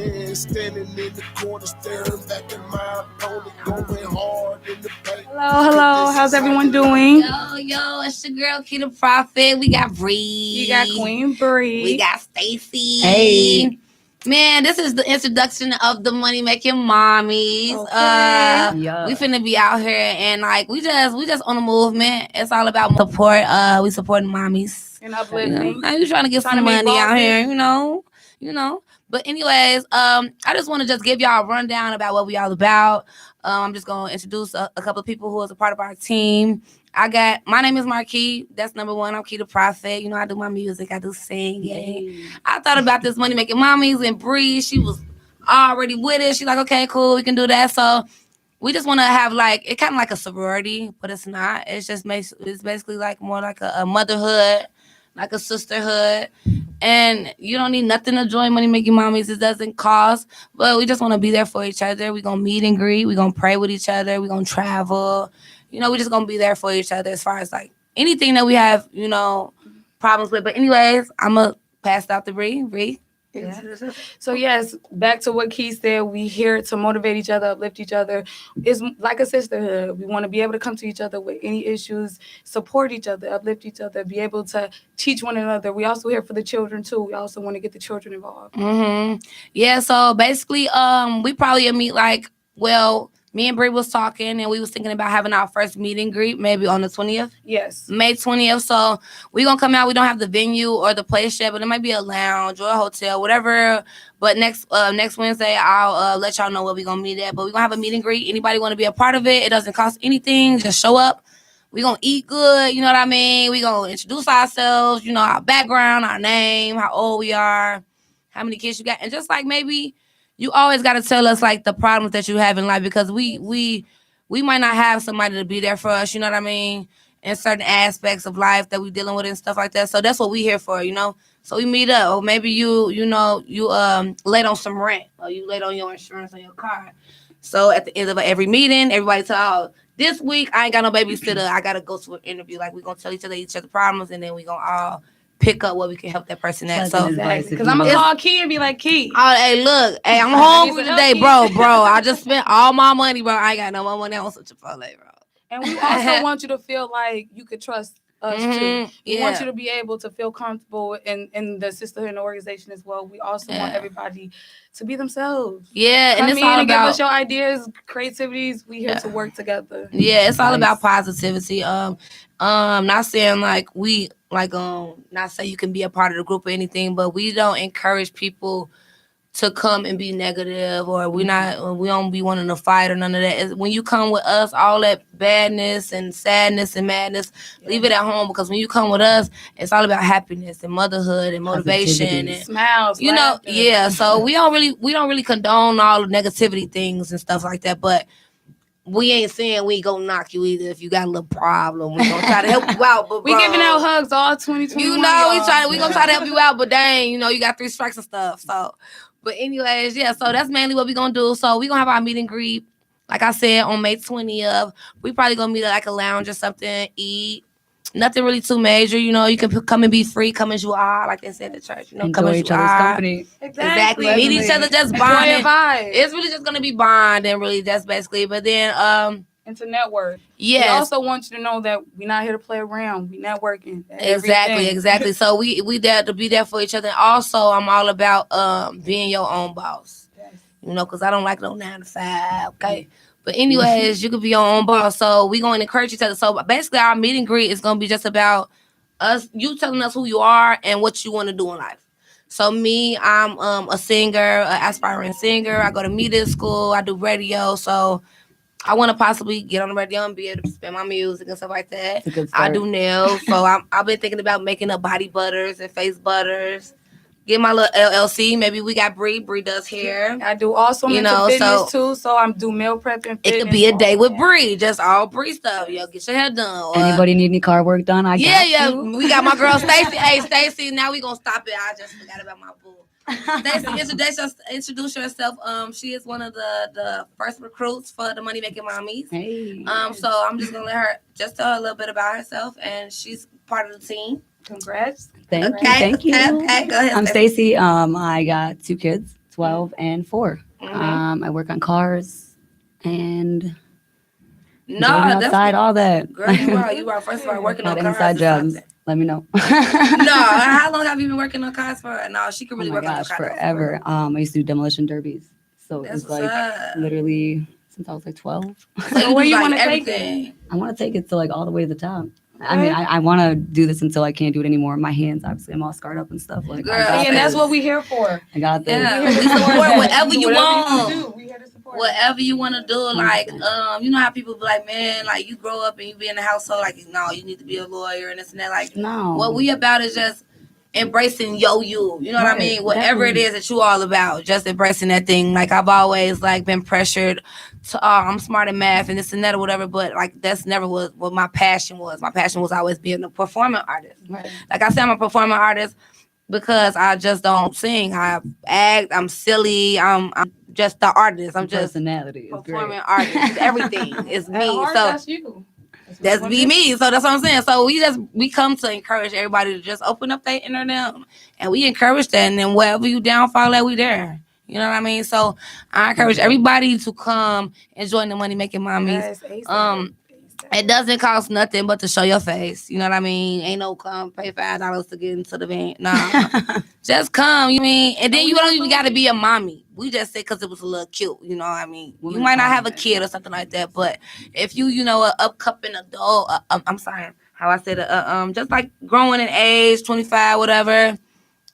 man standing in the corner staring back at my opponent going hard in the paint. Hello. How's everyone doing? Yo, it's your girl Key the Prophet. We got Bree. You got Queen Bree. We got Stacy. Hey. Man, this is the introduction of the Money Making Mommies. Yeah. We finna be out here and like we just on a movement. It's all about support. We supporting mommies And uplifting. I'm trying to get some money out here, you know. But anyways, I just want to just give y'all a rundown about what we all about. I'm just gonna introduce a couple of people who is a part of our team. My name is Marque. That's number one. I'm Key the Prophet. You know, I do my music. I do singing. Yay. I thought about this Money Making Mommies and Bree. She was already with it. She's like, okay, cool, we can do that. So we just want to have like it kind of like a sorority, but it's not. It's basically like more like a motherhood, like a sisterhood. And you don't need nothing to join Money Making Mommies. It doesn't cost. But we just want to be there for each other. We're going to meet and greet. We're going to pray with each other. We're going to travel. You know, we're just going to be there for each other as far as like anything that we have, you know, problems with. But anyways, I'm going to pass it out to Bree. Bree. Yeah. So yes, back to what Key said, we here to motivate each other, uplift each other. It's like a sisterhood. We want to be able to come to each other with any issues, support each other, uplift each other, be able to teach one another. We also here for the children too. We also want to get the children involved. Yeah, so basically, we probably meet me and Bree was talking and we was thinking about having our first meet and greet maybe on the 20th. Yes. May 20th. So we gonna come out. We don't have the venue or the place yet, but it might be a lounge or a hotel, whatever. But next Wednesday, I'll let y'all know where we gonna meet at. But we gonna have a meet and greet. Anybody want to be a part of it? It doesn't cost anything. Just show up. We gonna eat good. You know what I mean? We gonna introduce ourselves. You know, our background, our name, how old we are, how many kids you got, and just like maybe. You always got to tell us like the problems that you have in life because we might not have somebody to be there for us, you know what I mean, in certain aspects of life that we dealing with and stuff like that. So that's what we here for, you know. So we meet up, or maybe you late on some rent, or you late on your insurance on your car. So at the end of every meeting, everybody tell, this week I ain't got no babysitter. I gotta go to an interview. Like we gonna tell each other problems, and then we gonna all pick up what we can help that person at. So because I'm gonna call Key and be like, Key. Oh, hey, look, I'm hungry today, bro. I just spent all my money, bro. I ain't got no more money on some Chipotle, bro. And we also want you to feel like you could trust us too. We Yeah. want you to be able to feel comfortable in the sisterhood and the organization as well. We also want everybody to be themselves. Yeah, Come and it's in all and give about us your ideas, creativities. We here to work together. Yeah, it's all about positivity. Not saying like not say you can be a part of the group or anything, but we don't encourage people to come and be negative, or we don't be wanting to fight or none of that. When you come with us, all that badness and sadness and madness, leave it at home, because when you come with us, it's all about happiness and motherhood and motivation and smiles. You know, yeah. So we don't really condone all the negativity things and stuff like that, but we ain't saying we gonna knock you either if you got a little problem. We gonna try to help you out, but we giving out hugs all 2021. You know, we gonna try to help you out, but dang, you know, you got 3 strikes and stuff. So, but anyways, yeah. So that's mainly what we gonna do. So we gonna have our meet and greet, like I said, on May 20th. We probably gonna meet at like a lounge or something, eat. Nothing really too major, you know. You can come and be free, come as you are, like they said at church. You know, come as each you other's are. company. Exactly. Meet each other, just bond. It's really just gonna be bond, and really that's basically. But then, and to network. Yes. We also want you to know that we're not here to play around. We networking. Exactly. So we there to be there for each other. And also, I'm all about being your own boss. Yes. You know, because I don't like no 9 to 5. Okay. But anyways, you could be your own boss. So we going to encourage each other. So basically, our meet and greet is going to be just about us, you telling us who you are and what you want to do in life. So me, I'm a singer, an aspiring singer. I go to media school. I do radio. So I want to possibly get on the radio and be able to spin my music and stuff like that. I do nails. So I've been thinking about making up body butters and face butters. Get my little LLC. Maybe we got Bree. Bree does hair. I do also mental fitness too. So I'm do meal prep and fitness. It could be a day with Bree. Just all Bree stuff. Yo, get your hair done. Anybody need any car work done? I got you. We got my girl Stacy. Hey, Stacy. Now we gonna stop it. I just forgot about my boo. Stacy, introduce yourself. She is one of the first recruits for the Money Making Mommies. Hey. So I'm just gonna let her just tell her a little bit about herself, and she's part of the team. Congrats. Thank you. Okay, go ahead. I'm Stacy. I got 2 kids, 12 and 4. I work on cars and No, outside, all that. Girl, you are first of all working on cars. Inside jobs. Let me know. No, how long have you been working on cars for? No, she can really work on cars forever. I used to do demolition derbies, so it's like literally since I was like 12. So where you want to take it? I want to take it to like all the way to the top. I mean, I want to do this until I can't do it anymore. My hands, obviously, I'm all scarred up and stuff. Like, girl, and that's what we're here for. I got this. Yeah, we support whatever you want. Whatever you want to do, like, you know how people be like, man, like you grow up and you be in the household, like, no, you need to be a lawyer and this and that. Like, no, what we about is just embracing you. You know what I mean? Whatever it is that you all about, just embracing that thing. Like I've always like been pressured to, I'm smart in math and this and that or whatever, but like that's never was what my passion was. My passion was always being a performing artist. Right. Like I said, I'm a performing artist because I just don't sing. I act. I'm silly. I'm just the artist. I'm just personality. Performing artist. Everything is me. So that's you. That's be me. So that's what I'm saying. So we come to encourage everybody to just open up their internet, and we encourage that. And then wherever you downfall at, we there. You know what I mean? So I encourage everybody to come and join the Money Making Mommies. Yes, it doesn't cost nothing but to show your face. You know what I mean? Ain't no come pay $5 to get into the van. Nah, just come. You mean? And then you don't even got to be a mommy. We just said because it was a little cute. You know what I mean? You might not have a kid or something like that, but if you know, an upcoming adult, I'm sorry, how I said it, just like growing in age, 25, whatever,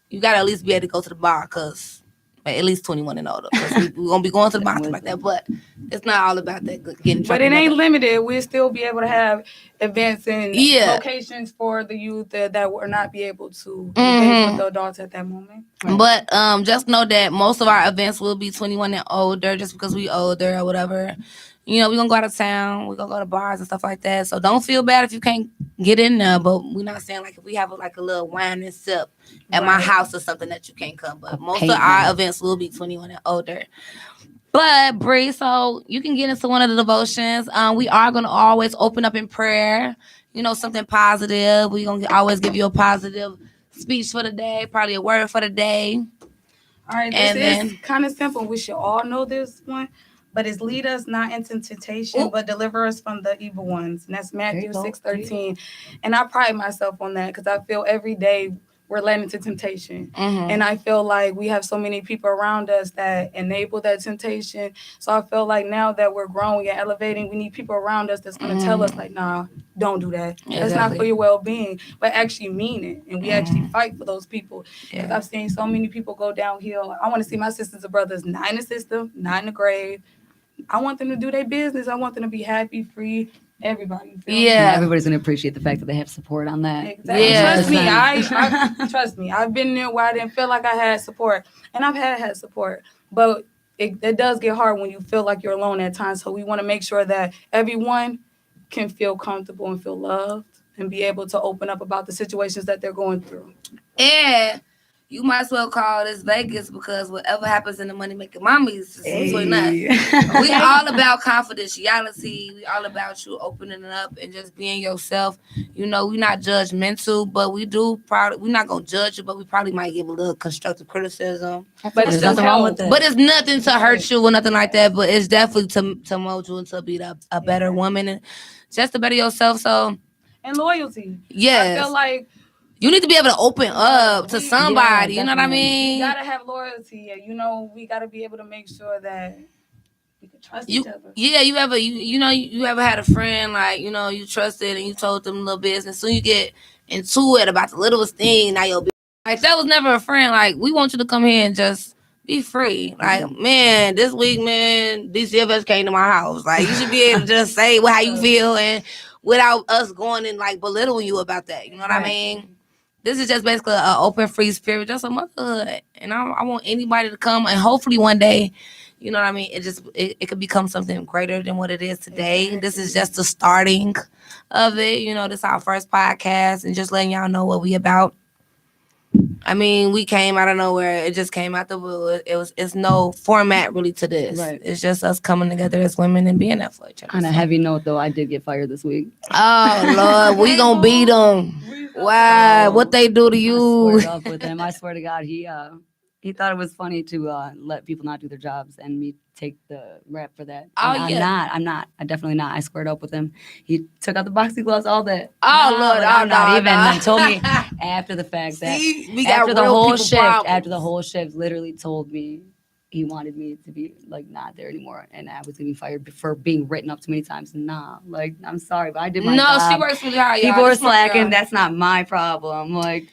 you got to at least be able to go to the bar because at least 21 and older. Because we're going to be going to the bar like that, but it's not all about that getting drunk. But it ain't limited. We'll still be able to have events and locations for the youth that will not be able to engage with the adults at that moment. Right. But just know that most of our events will be 21 and older just because we older or whatever. You know, we're going to go out of town. We're going to go to bars and stuff like that. So don't feel bad if you can't get in there. But we're not saying like if we have like a little wine and sip at my house or something that you can't come. But most of our events will be 21 and older. But Bree, so you can get into one of the devotions. We are going to always open up in prayer. You know, something positive. We're going to always give you a positive speech for the day, probably a word for the day. All right, this is kind of simple. We should all know this one. But it's lead us not into temptation, but deliver us from the evil ones. And that's Matthew 6:13. And I pride myself on that because I feel every day we're led into temptation. And I feel like we have so many people around us that enable that temptation. So I feel like now that we're growing and elevating, we need people around us that's going to tell us like, nah, don't do that. Exactly. That's not for your well-being, but actually mean it. And we actually fight for those people. Because I've seen so many people go downhill. I want to see my sisters and brothers not in the system, not in the grave. I want them to do their business. I want them to be happy, free, everybody. Everybody's going to appreciate the fact that they have support on that. Exactly. Yeah. Trust me. Trust me. I've been there where I didn't feel like I had support. And I've had support. But it does get hard when you feel like you're alone at times. So we want to make sure that everyone can feel comfortable and feel loved and be able to open up about the situations that they're going through. And you might as well call this Vegas because whatever happens in the Money Making Mommies is between us. We all about confidentiality. We all about you opening it up and just being yourself. You know, we're not judgmental, but we're not going to judge you, but we probably might give a little constructive criticism. But there's nothing wrong with that. But it's nothing to hurt you or nothing like that, but it's definitely to mold you and to be a better woman and just to better yourself. So, and loyalty. Yes. I feel like you need to be able to open up to somebody. You know what I mean? You gotta have loyalty. You know, we gotta be able to make sure that we can trust each other. Yeah, you ever had a friend like, you know, you trusted and you told them a little business. Soon you get into it about the littlest thing. Now you'll be like, that was never a friend. Like, we want you to come here and just be free. Like, man, this week, man, DCFS came to my house. Like, you should be able to just say how you feel and without us going and like belittling you about that. You know what I mean? This is just basically an open, free spirit, just a motherhood. And I want anybody to come and hopefully one day, you know what I mean? It could become something greater than what it is today. Exactly. This is just the starting of it. You know, this is our first podcast and just letting y'all know what we about. I mean, we came out of nowhere. It just came out the blue. It's no format really to this. Right. It's just us coming together as women and being there for each other. On a heavy note, though, I did get fired this week. Oh, Lord, we gonna beat them. Why? What they do to you? I swear to God, he He thought it was funny to let people not do their jobs and me take the rap for that. Oh, And yeah. I'm not. I'm definitely not. I squared up with him. He took out the boxing gloves, all that. Oh, No, Lord. like, Oh, I'm not no, even. no. Like, told me after the fact that See, we got after the real whole people shift, problems. literally told me he wanted me to be like not there anymore, and I was gonna be fired for being written up too many times. Nah, like I'm sorry, but I did my No, job. she works really hard, y'all. People are This my slacking. girl. That's not my problem. Like,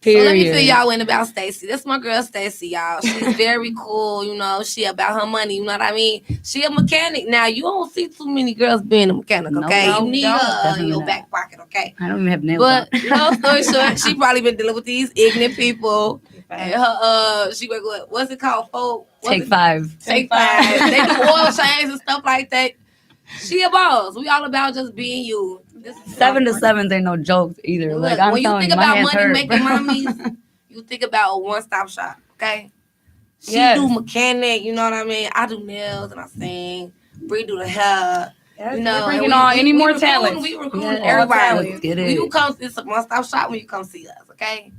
So let me period. fill y'all in about Stacy. This my girl Stacy, y'all. She's very cool, you know. She about her money, you know what I mean? She a mechanic. Now you don't see too many girls being a mechanic, No, okay? no, You need don't. her in Definitely your not. back pocket, okay? I don't even have nails But on. long story short, she probably been dealing with these ignorant people. And her she work with what's it called? Take 5. Take 5. They do oil changes and stuff like that. She a boss. We all about just being you. This is 7 to 7 ain't no jokes either. Look, Like I'm when you telling think you, my about hands money hurt, making bro. mommies, you think about a one-stop shop, okay? She Yes. do mechanic, you know what I mean? I do nails and I sing. Bree do the hair. Yes, You know, we're and bringing on any more recruiting- talent. We recruiting Yeah, everybody. let's get When it. you come, it's a one-stop shop when you come see us, okay?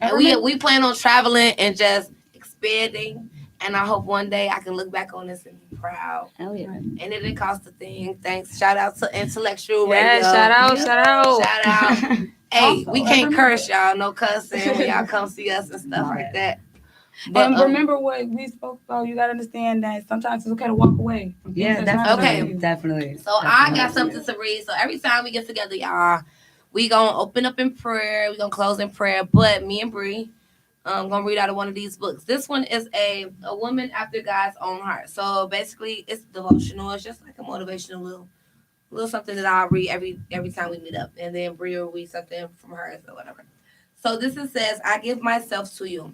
And And we plan on traveling and just expanding. And I hope one day I can look back on this and be proud. Hell yeah. And it didn't cost a thing. Thanks. Shout out to Intellectual Radio. Yeah, shout out, Shout out. Hey, Also, we can't remember- curse, y'all. No cussing when y'all come see us and stuff like that. But, And remember what we spoke about. You gotta understand that sometimes it's okay to walk away. From things Yeah, that's not definitely. for you. Definitely. So I got something to read. So every time we get together, y'all, we gonna open up in prayer. We gonna close in prayer. But me and Bree, gonna read out of one of these books. This one is a woman after God's own heart. So basically, it's devotional. It's just like a motivational little something that I'll read every time we meet up, and then Bree will read something from hers or whatever. So this is says, "I give myself to you."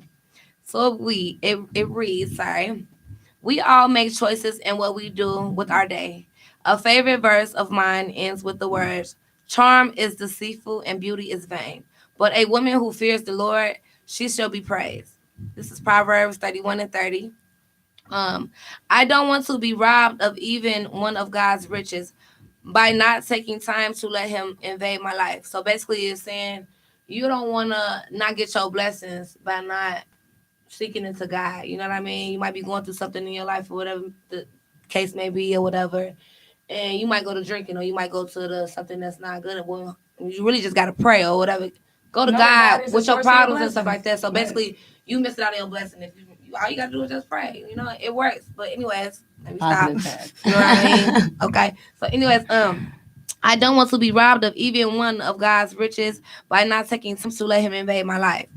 So it reads, sorry. We all make choices in what we do with our day. A favorite verse of mine ends with the words, "Charm is deceitful and beauty is vain. But a woman who fears the Lord, she shall be praised." This is Proverbs 31 and 30. I don't want to be robbed of even one of God's riches by not taking time to let him invade my life. So basically it's saying you don't want to not get your blessings by not seeking into God. You know what I mean? You might be going through something in your life or whatever the case may be or whatever. And you might go to drinking or you might go to something that's not good. Well, you really just got to pray or whatever. Go to No, God God is with the your source of your problems and stuff like that. So blessings. basically, you missed out on your blessing. If you all you got to do is just pray. You know, it works. But anyways, let me Positive stop. facts. You know what I mean? Okay. So anyways, I don't want to be robbed of even one of God's riches by not taking time to let him invade my life.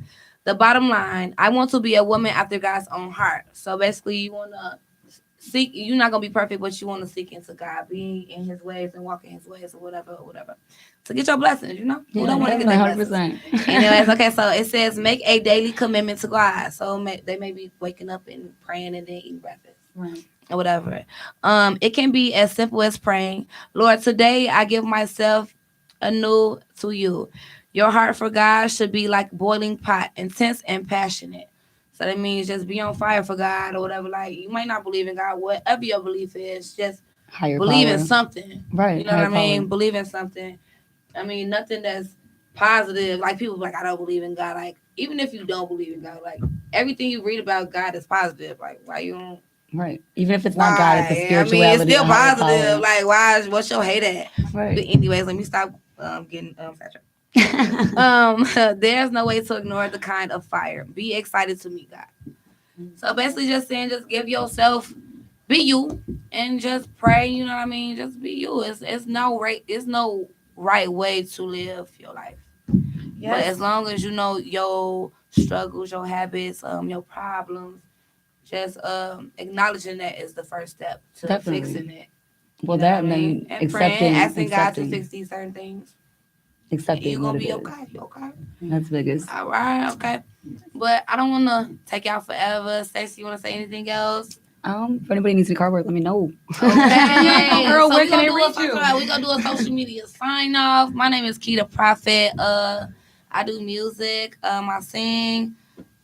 The bottom line, I want to be a woman after God's own heart. So basically, you want to seek, you're not going to be perfect, but you want to seek into God, be in his ways and walk in his ways or whatever. To get your blessings, you know? Who don't want to get their blessings? 100%. Anyways, okay, so it says, make a daily commitment to God. So they may be waking up and praying and then eating breakfast. Right. Or whatever. It can be as simple as praying, "Lord, today I give myself anew to you." Your heart for God should be like boiling pot, intense and passionate. So that means just be on fire for God or whatever. Like you might not believe in God, whatever your belief is, just Higher believe power. in something. Right. You know what I higher mean? power. Believe in something. I mean, nothing that's positive. Like people like, I don't believe in God. Like even if you don't believe in God, like everything you read about God is positive. Like why you don't? Right. Even if it's not God, it's a I spirituality. mean, it's still a higher positive. power. Like, why? What's your hate at? But Right. anyways, let me stop getting sidetracked. There's no way to ignore the kind of fire. Be excited to meet God. So basically, just saying, just give yourself, be you, and just pray. You know what I mean? Just be you. It's no right way to live your life. Yes. But as long as you know your struggles, your habits, your problems, just acknowledging that is the first step to Definitely. fixing it. Well, You know that what I and mean? then And praying, asking God to accepting, fix these certain things. accepting You're what gonna it be is. okay. You okay? That's biggest. All right, okay. But I don't wanna take y'all forever. Stacey, you wanna say anything else? If anybody needs any car work, let me know. Okay. Girl, So where we can gonna they do reach you? we gonna do a social media sign off. My name is Keita Prophet. I do music. I sing.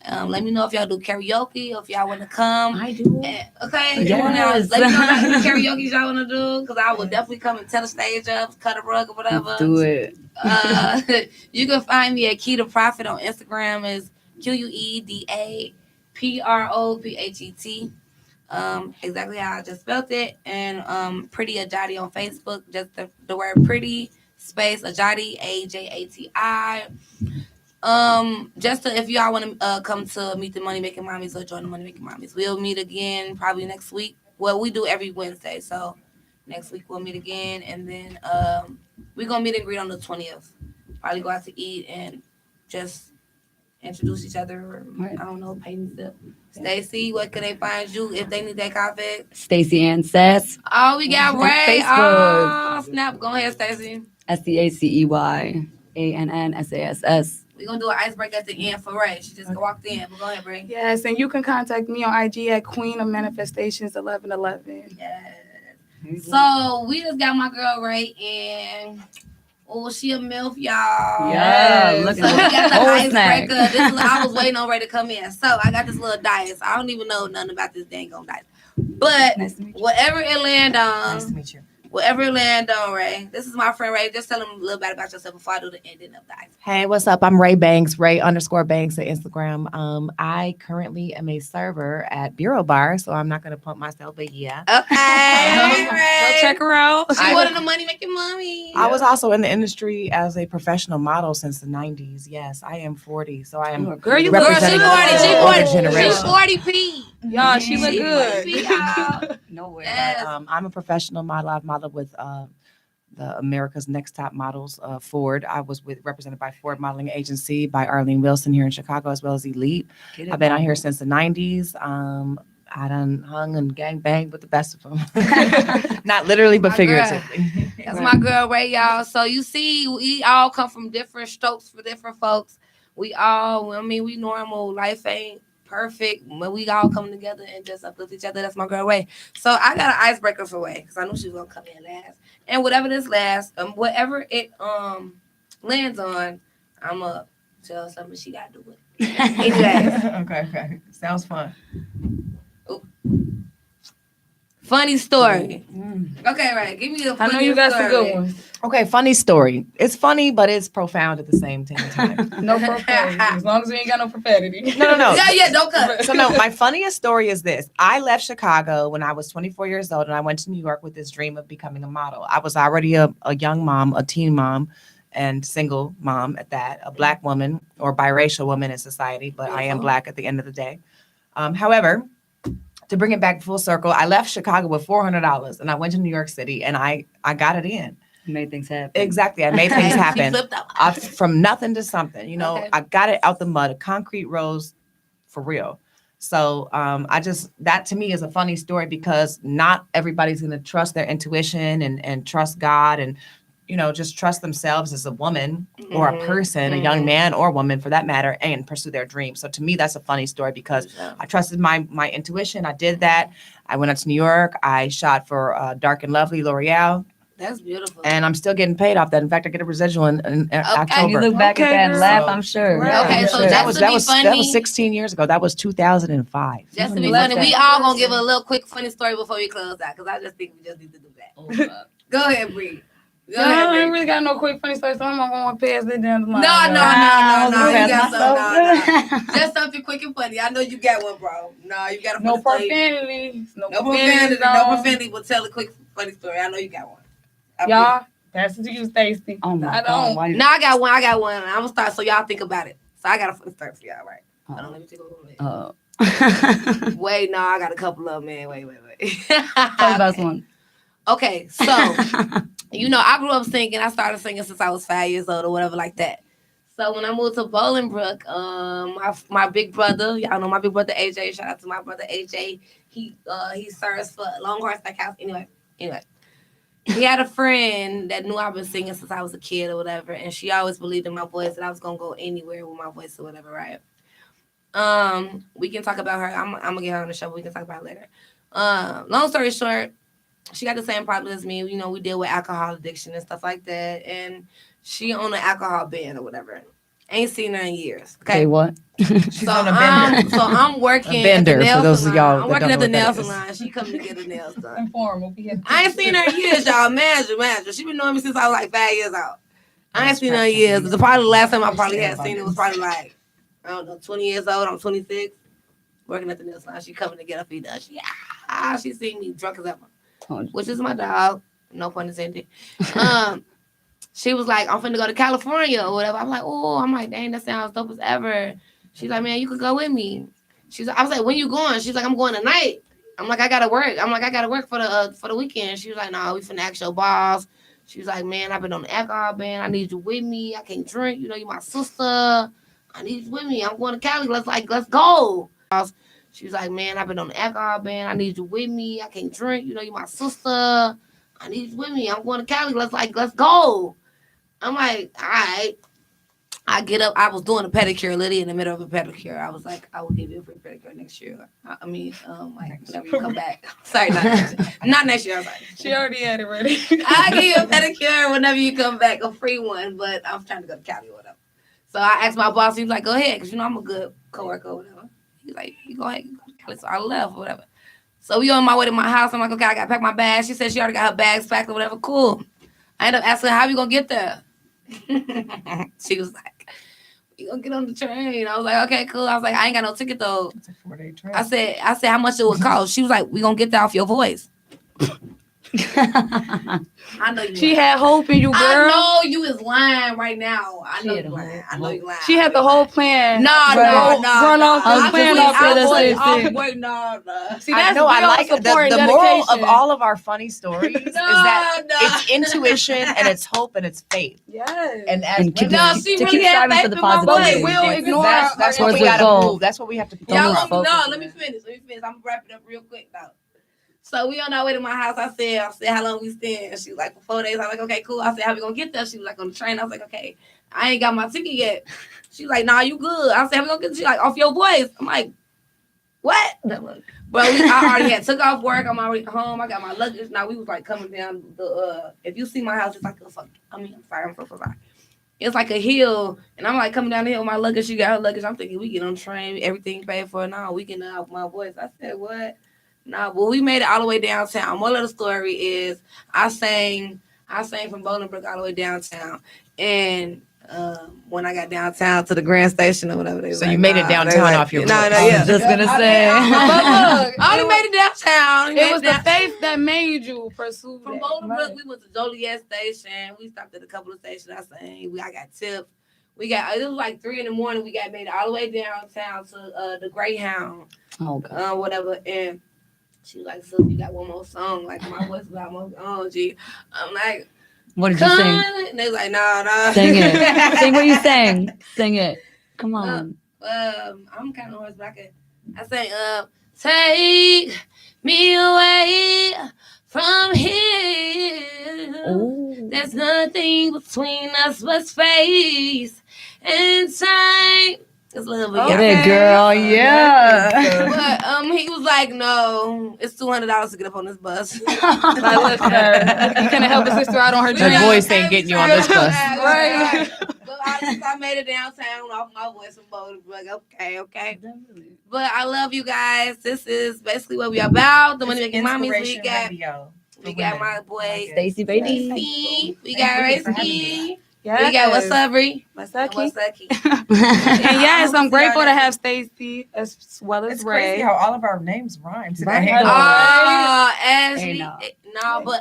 Let me know if y'all do karaoke or if y'all want to come. I do. Okay. Yes. Now, let me know how many karaoke y'all want to do, because I will definitely come and tear the stage up, cut a rug or whatever. Let's do it. You can find me at Keita Prophet on Instagram is QUEDA PROPHET. Exactly how I just spelled it. And Pretty Ajati on Facebook. Just the word pretty space Ajati, AJATI. Just if y'all want to come to meet the Money Making Mommies or join the Money Making Mommies, we'll meet again probably next week. Well, we do every Wednesday, so next week we'll meet again, and then we're gonna meet and greet on the 20th. Probably go out to eat and just introduce each other. Or, I don't know, pay me stuff. Stacy, what can they find you if they need that coffee? Stacy Ann Sass. Oh, we got Ray. Facebook. Oh, snap! Go ahead, Stacy. STACEYANNSASS. We're going to do an icebreaker at the end for Ray. She just walked in. But go ahead, Ray. Yes, and you can contact me on IG at Queen of Manifestations 1111. Yes. So we just got my girl Ray, and she a MILF, y'all. Yeah, so we got the icebreaker. I was waiting on Ray to come in. So I got this little dice. I don't even know nothing about this dang on dice. But whatever it land on. Nice to meet you. Whatever it land on, Ray. This is my friend Ray. Just tell him a little bit about yourself before I do the ending of the ice. Hey, what's up? I'm Ray Banks, Ray_Banks on Instagram. I currently am a server at Bureau Bar, so I'm not going to pump myself, but yeah. Okay. Go check her out. She one of the Money Making Mommies. I was also in the industry as a professional model since the 90s. Yes, I am 40, so I am Girl, you representing She the 40. older generation. She's 40P. Y'all, she look good. 40P, y'all. No way. Yes. I'm a professional model. I've modeled with the America's Next Top Models, Ford. I was represented by Ford Modeling Agency by Arlene Wilson here in Chicago, as well as Elite. I've been out here since the 90s. I done hung and gang banged with the best of them. Not literally, but figuratively. That's my girl Ray, y'all. So you see, we all come from different strokes for different folks. We normal. Life ain't perfect, but we all come together and just uplift each other. That's my girl Ray. So I got an icebreaker for Ray because I knew she was gonna come in last. And whatever this last, whatever it lands on, I'ma tell something she gotta do with it. Okay. Sounds fun. Funny story. Okay, right. Give me the funny story. I know you got some good ones. Okay, funny story. It's funny, but it's profound at the same time. No profanity. As long as we ain't got no profanity. No. Yeah, don't cut. So no, my funniest story is this. I left Chicago when I was 24 years old, and I went to New York with this dream of becoming a model. I was already a young mom, a teen mom, and single mom at that, a Black woman or biracial woman in society, but I am Black at the end of the day. However, to bring it back full circle, I left Chicago with $400, and I went to New York City, and I got it in. Made things happen. Exactly. I made things happen. She flipped up. From nothing to something, Okay. I got it out the mud. A concrete rose for real. So that to me is a funny story because not everybody's going to trust their intuition and trust God and, just trust themselves as a woman or a person, a young man or woman for that matter, and pursue their dreams. So to me, that's a funny story because I trusted my intuition. I did that. I went out to New York. I shot for Dark and Lovely L'Oreal. That's beautiful. And I'm still getting paid off that. In fact, I get a residual in October. You look back at that and laugh, I'm sure. Right. Okay, so that just was to be funny. That was 16 years ago. That was 2005. Just to be funny, we all gonna give a little quick funny story before we close out because I just think we just need to do that. Go ahead, Bree. I ain't really got no quick funny story, so I'm not gonna pass that down to mine. No. You got myself. something. Just something quick and funny. I know you got one, bro. No, you got a No funny story. profanity. No profanity. But tell a quick funny story. I know you got one. Y'all, pass it to you, Stacy. Oh my I God. don't. No, I got one. I'm gonna start so y'all think about it. So I got a funny story for y'all, right? Hold on, let me take a little bit. Wait, no, I got a couple of them, man. Wait. Tell the best one. Okay, so I grew up singing. I started singing since I was 5 years old or whatever like that. So when I moved to Bolingbrook, my big brother, y'all know my big brother AJ. Shout out to my brother AJ. He serves for Longhorn Steakhouse. Anyway, he had a friend that knew I've been singing since I was a kid or whatever, and she always believed in my voice that I was gonna go anywhere with my voice or whatever, right? We can talk about her. I'm gonna get her on the show, but we can talk about it later. Long story short, she got the same problem as me. We deal with alcohol addiction and stuff like that. And she on an alcohol ban or whatever. Ain't seen her in years. Okay, what? She's so on a bender. I'm working A bender, at the nail for those of salon. y'all I'm that working don't at the know nail what that is. salon. She coming to get her nails done. Informal. I ain't seen her in years, y'all. Imagine. She been knowing me since I was like 5 years old. I ain't seen her in years. Probably the last time I probably had seen her was probably like, I don't know, 20 years old. I'm 26. working at the nail salon. She coming to get her feet done. She seen me drunk as ever, Oh, which is my dog. No pun intended. She was like, I'm finna go to California or whatever. I'm like, dang, that sounds dope as ever. She's like, man, you could go with me. I was like, when you going? She's like, I'm going tonight. I'm like, I gotta work. I'm like, I gotta work for the weekend. She was like, no, we finna ask your boss. She was like, man, I've been on the alcohol ban. I need you with me. I can't drink. You know, you my sister. I need you with me. I'm going to Cali. Let's go. She was like, man, I've been on the alcohol ban. I need you with me. I can't drink. You know, you my sister. I need you with me. I'm going to Cali. Let's go. I'm like, all right. I get up. I was doing a pedicure, literally in the middle of a pedicure. I was like, I will give you a free pedicure next year. Whenever you come back. Sorry, not next year. I was like, She already had it ready. I'll give you a pedicure whenever you come back, a free one. But I'm trying to go to Cali or whatever. So I asked my boss. He was like, go ahead, because I'm a good coworker or whatever. He's like, you go ahead, you go to Cali. So I left or whatever. So we on my way to my house. I'm like, okay, I got to pack my bags. She said she already got her bags packed or whatever. Cool. I ended up asking her, how we going to get there? She was like, you gonna get on the train? I was like, okay, cool. I was like, I ain't got no ticket though. It's a 4-day trip. I said, how much it would cost? She was like, we gonna get that off your voice. I know you. She had hope in you, girl. I know you is lying right now. I know She had you lying. I know you lying. She had the whole plan. No. Run off the I'm plan just- off to the I'm same wait- wait, no. See, that's I real like support the and moral of dedication. all of our funny stories is that No. it's intuition and it's hope and it's faith. Yes. And as And keep- women, No, she to really keep had striving faith for the in my positivity. voice. But we will ignore that's what Towards we the gotta goal. move. That's what we have to Don't lose Y'all, focus, let me man. finish. I'm gonna wrap it up real quick though. So we on our way to my house. I said, how long we staying? She was like, for 4 days. I'm like, okay, cool. I said, how we gonna get there? She was like, on the train. I was like, okay, I ain't got my ticket yet. She was like, nah, you good. I said, how we gonna get? She like, off your voice. I'm like, what? Bro, I already had took off work. I'm already home. I got my luggage. Now we was like coming down the. If you see my house, it's like a fuck. I'm sorry. I'm so sorry. It's like a hill, and I'm like coming down the hill with my luggage. She got her luggage. I'm thinking we get on the train, everything paid for. Now we can off my voice. I said, what? Nah, but we made it all the way downtown. One little story is I sang from Bolingbrook all the way downtown, and when I got downtown to the Grand Station or whatever, they was So like, you made it nah, downtown they was off your no, voice. no, I yeah. was just gonna I say. only made it downtown. It was the faith that made you pursue From that. Bolingbrook, we went to Joliet Station. We stopped at a couple of stations. I sang. I got tips. It was like 3 a.m. We got made it all the way downtown to the Greyhound, Oh god. whatever. And she was like, so you got one more song? Like my voice was almost on. I'm like, What did you sing? and they was like, no. Sing it. Sing what you sang. Sing it. Come on. I'm kind of hoarse, but I sang, take me away from here. Oh. There's nothing between us but space and time. It's a little bit. Get it, girl. Yeah. But he was like, no, it's $200 to get up on this bus. Like, listen, you couldn't help a sister out on her That dream. voice ain't getting you on this bus. Right. But I made it downtown off my voice from Bolingbrook. Okay. But I love you guys. This is basically what we about. The Money Making Mommies. We got my boy Stacy, baby. Steve. We got Ray. Yes. We got what's up, Bree? What's up, Keith? What's up, Keith? And yes, I'm grateful to y'all have Stacy as well as It's Ray. crazy how all of our names rhyme today. Right. Ashley. Hey, No, but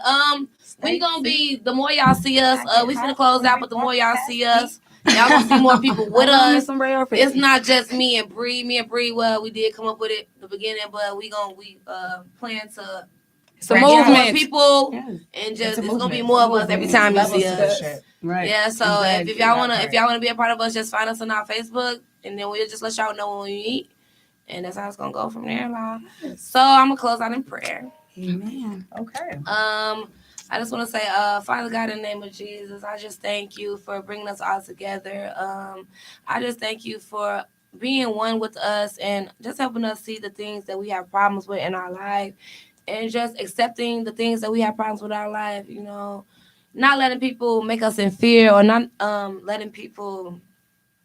we gonna be, the more y'all see us, we finna close out, but the more y'all see us, y'all gonna see more people with us. Some Ray or It's not just me and Bree. Well, we did come up with it at the beginning, but we plan to it's a Branch out. more movement. people, Yes. and just It's a it's gonna be movement. more of us every time you Levels see to this us. shit. Right. Yeah, so Exactly. if y'all wanna be a part of us, just find us on our Facebook, and then we'll just let y'all know when we meet, and that's how it's gonna go from there. Y'all. So I'm gonna close out in prayer. Amen. Okay. I just want to say, Father God, in the name of Jesus, I just thank you for bringing us all together. I just thank you for being one with us and just helping us see the things that we have problems with in our life, and just accepting the things that we have problems with in our life, not letting people make us in fear, or not letting people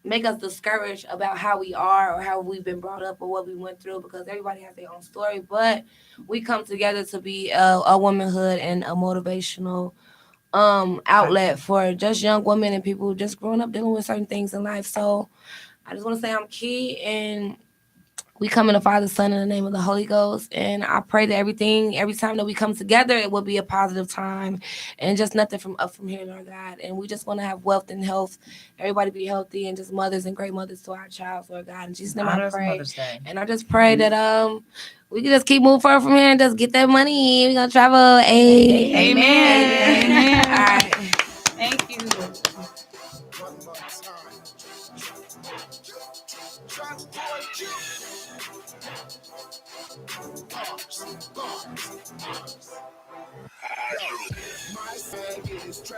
make us discouraged about how we are or how we've been brought up or what we went through, because everybody has their own story. But we come together to be a womanhood and a motivational outlet for just young women and people just growing up dealing with certain things in life. So I just want to say I'm Key, and We come in the Father, Son, in the name of the Holy Ghost. And I pray that every time that we come together, it will be a positive time and just nothing from up from here, Lord God. And we just want to have wealth and health. Everybody be healthy and just mothers and great mothers to our child, Lord God. In Jesus' name I pray. Mother's Day. And I just pray that we can just keep moving forward from here and just get that money. We're going to travel. Amen. Amen. All right. Thank you. One more time. Transport you. Bars. My fag is